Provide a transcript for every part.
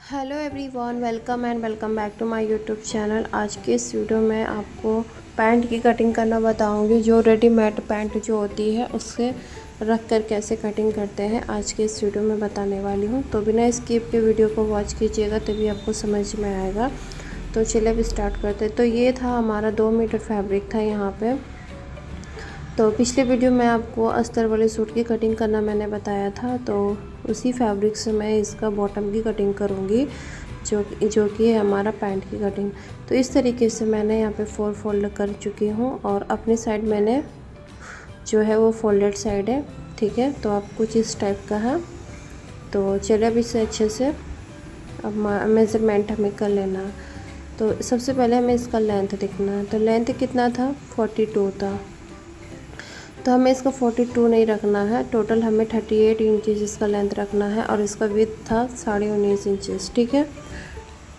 Hello everyone, welcome back to my YouTube channel. आज के इस वीडियो में आपको पैंट की कटिंग करना बताऊंगी। जो रेडीमेड पैंट जो होती है उससे रख कर कैसे कटिंग करते हैं आज के इस वीडियो में बताने वाली हूं। तो बिना स्किप के वीडियो को वॉच कीजिएगा तभी आपको समझ में आएगा। तो चलिए अब स्टार्ट करते हैं। तो ये था हमारा 2 मीटर फैब्रिक था यहाँ पे। तो पिछले वीडियो में आपको अस्तर वाले सूट की कटिंग करना मैंने बताया था, तो उसी फैब्रिक से मैं इसका बॉटम की कटिंग करूँगी जो कि है हमारा पैंट की कटिंग। तो इस तरीके से मैंने यहाँ पे 4 फोल्ड कर चुकी हूँ और अपनी साइड मैंने जो है वो फोल्डेड साइड है, ठीक है। तो आप कुछ इस टाइप का है। तो चलिए अब इसे अच्छे से अब मेज़रमेंट हमें कर लेना। तो सबसे पहले हमें इसका लेंथ देखना है। तो लेंथ कितना था, 42 था। तो हमें इसका 42 नहीं रखना है, टोटल हमें 38 इंचज़ इसका लेंथ रखना है और इसका विड्थ था 19.5 इंचज़, ठीक है।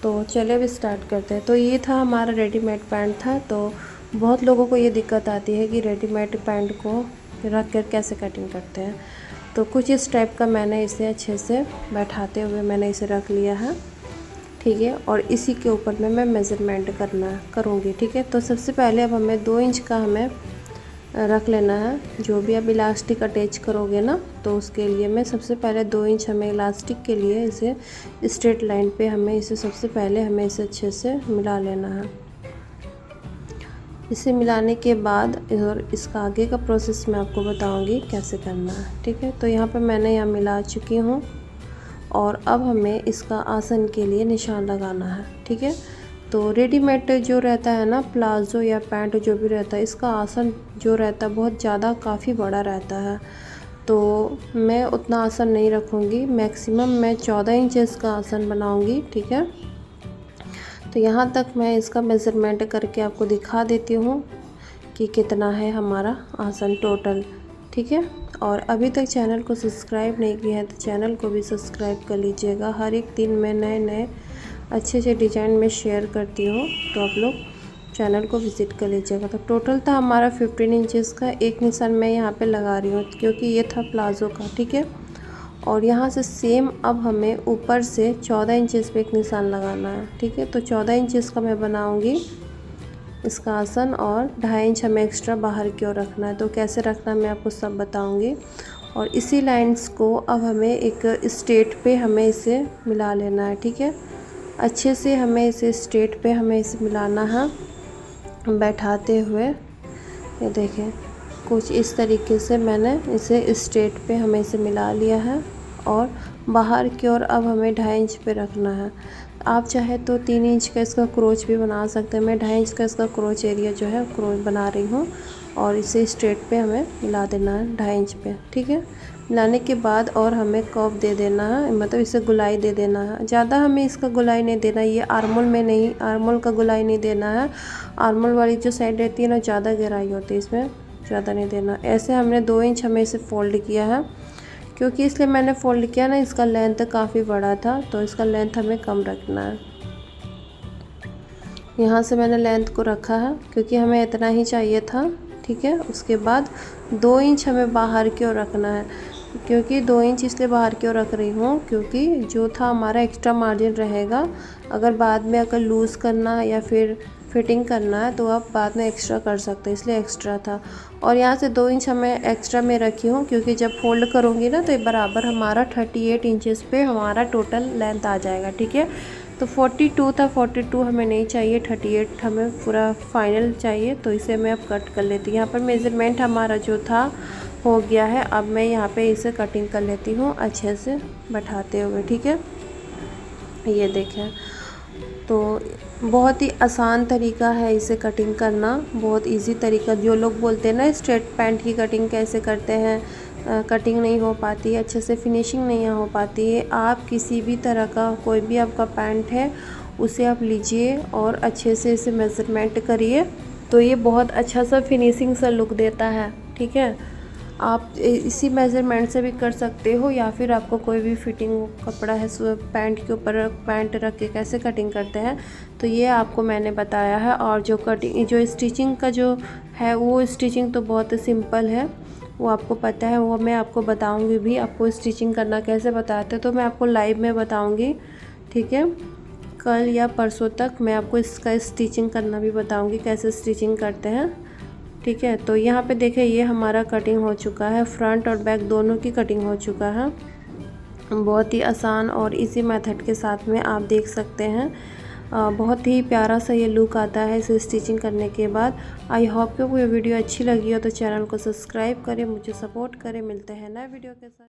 तो चलिए अब स्टार्ट करते हैं। तो ये था हमारा रेडीमेड पैंट था। तो बहुत लोगों को ये दिक्कत आती है कि रेडीमेड पैंट को रख कर कैसे कटिंग करते हैं। तो कुछ इस टाइप का मैंने इसे अच्छे से बैठाते हुए मैंने इसे रख लिया है, ठीक है। और इसी के ऊपर में मैं मेज़रमेंट करूँगी, ठीक है। तो सबसे पहले अब हमें 2 इंच का हमें रख लेना है। जो भी आप इलास्टिक अटैच करोगे ना, तो उसके लिए मैं सबसे पहले 2 इंच हमें इलास्टिक के लिए इसे स्ट्रेट लाइन पे हमें इसे सबसे पहले हमें इसे अच्छे से मिला लेना है। इसे मिलाने के बाद और इसका आगे का प्रोसेस मैं आपको बताऊंगी कैसे करना है, ठीक है। तो यहाँ पे मैंने यहाँ मिला चुकी हूँ और अब हमें इसका आसन के लिए निशान लगाना है, ठीक है। तो रेडीमेड जो रहता है ना, प्लाज़ो या पैंट जो भी रहता है, इसका आसन जो रहता है बहुत ज़्यादा काफ़ी बड़ा रहता है। तो मैं उतना आसन नहीं रखूँगी, मैक्सिमम मैं 14 इंचेस का आसन बनाऊँगी, ठीक है। तो यहाँ तक मैं इसका मेज़रमेंट करके आपको दिखा देती हूँ कि कितना है हमारा आसन टोटल, ठीक है। और अभी तक चैनल को सब्सक्राइब नहीं किया है तो चैनल को भी सब्सक्राइब कर लीजिएगा। हर एक दिन मैं नए अच्छे डिज़ाइन में शेयर करती हूँ, तो आप लोग चैनल को विज़िट कर लीजिएगा। तो टोटल था हमारा 15 इंचेस का। एक निशान मैं यहाँ पे लगा रही हूँ क्योंकि ये था प्लाज़ो का, ठीक है। और यहाँ से सेम अब हमें ऊपर से 14 इंचेस पे एक निशान लगाना है, ठीक है। तो 14 इंचेस का मैं बनाऊँगी इसका आसन और 2.5 इंच हमें एक्स्ट्रा बाहर की ओर रखना है। तो कैसे रखना मैं आपको सब बताऊँगी। और इसी लाइंस को अब हमें एक स्ट्रेट पे हमें इसे मिला लेना है, ठीक है। अच्छे से हमें इसे स्ट्रेट पे हमें इसे मिलाना है बैठाते हुए। ये देखें, कुछ इस तरीके से मैंने इसे स्ट्रेट पे हमें इसे मिला लिया है और बाहर की ओर अब हमें 2.5 इंच पे रखना है। आप चाहे तो 3 इंच का इसका क्रोच भी बना सकते हैं। मैं 2.5 इंच का इसका क्रोच एरिया जो है क्रोच बना रही हूँ और इसे स्ट्रेट पे हमें मिला देना है 2.5 इंच पे, ठीक है। मिलाने के बाद और हमें कर्व दे देना है, मतलब इसे गुलाई दे देना है। ज़्यादा हमें इसका गुलाई नहीं देना, ये आर्मोल में नहीं, आर्मोल का गुलाई नहीं देना है। आर्मोल वाली जो साइड रहती है ना, ज़्यादा गहराई होती है, इसमें ज़्यादा नहीं देना। ऐसे हमने 2 इंच हमें इसे फोल्ड किया है, क्योंकि इसलिए मैंने फोल्ड किया ना, इसका लेंथ काफ़ी बड़ा था तो इसका लेंथ हमें कम रखना है। यहाँ से मैंने लेंथ को रखा है क्योंकि हमें इतना ही चाहिए था, ठीक है। उसके बाद 2 इंच हमें बाहर की ओर रखना है। क्योंकि 2 इंच इसलिए बाहर की ओर रख रही हूँ क्योंकि जो था हमारा एक्स्ट्रा मार्जिन रहेगा, अगर बाद में अगर लूज़ करना है या फिर फिटिंग करना है तो आप बाद में एक्स्ट्रा कर सकते हैं, इसलिए एक्स्ट्रा था। और यहाँ से 2 इंच हमें एक्स्ट्रा में रखी हूँ क्योंकि जब फोल्ड करूँगी ना तो ये बराबर हमारा 38 इंचेस पे हमारा टोटल लेंथ आ जाएगा, ठीक है। तो 42 था, 42 हमें नहीं चाहिए, 38 हमें पूरा फाइनल चाहिए। तो इसे मैं अब कट कर लेती हूँ। यहाँ पर मेज़रमेंट हमारा जो था हो गया है। अब मैं यहाँ पे इसे कटिंग कर लेती हूँ अच्छे से बैठाते हुए, ठीक है। ये देखें, तो बहुत ही आसान तरीका है इसे कटिंग करना, बहुत इजी तरीका। जो लोग बोलते हैं ना स्ट्रेट पैंट की कटिंग कैसे करते हैं, कटिंग नहीं हो पाती, अच्छे से फिनिशिंग नहीं हो पाती है, आप किसी भी तरह का कोई भी आपका पैंट है उसे आप लीजिए और अच्छे से इसे मेज़रमेंट करिए, तो ये बहुत अच्छा सा फिनिशिंग सा लुक देता है, ठीक है। आप इसी मेज़रमेंट से भी कर सकते हो या फिर आपको कोई भी फिटिंग कपड़ा है पैंट के ऊपर पैंट रख के कैसे कटिंग करते हैं, तो ये आपको मैंने बताया है। और जो कटिंग जो स्टिचिंग का जो है वो स्टिचिंग तो बहुत सिंपल है, वो आपको पता है, वो मैं आपको बताऊंगी भी। आपको स्टिचिंग करना कैसे बताते हैं तो मैं आपको लाइव में बताऊंगी, ठीक है। कल या परसों तक मैं आपको इसका स्टिचिंग करना भी बताऊंगी, कैसे स्टिचिंग करते हैं, ठीक है। तो यहाँ पे देखें, ये हमारा कटिंग हो चुका है, फ्रंट और बैक दोनों की कटिंग हो चुका है। बहुत ही आसान और इजी मेथड के साथ में आप देख सकते हैं। बहुत ही प्यारा सा ये लुक आता है इसे स्टिचिंग करने के बाद। आई होप कि आपको ये वीडियो अच्छी लगी हो तो चैनल को सब्सक्राइब करें, मुझे सपोर्ट करें। मिलते हैं नए वीडियो के साथ।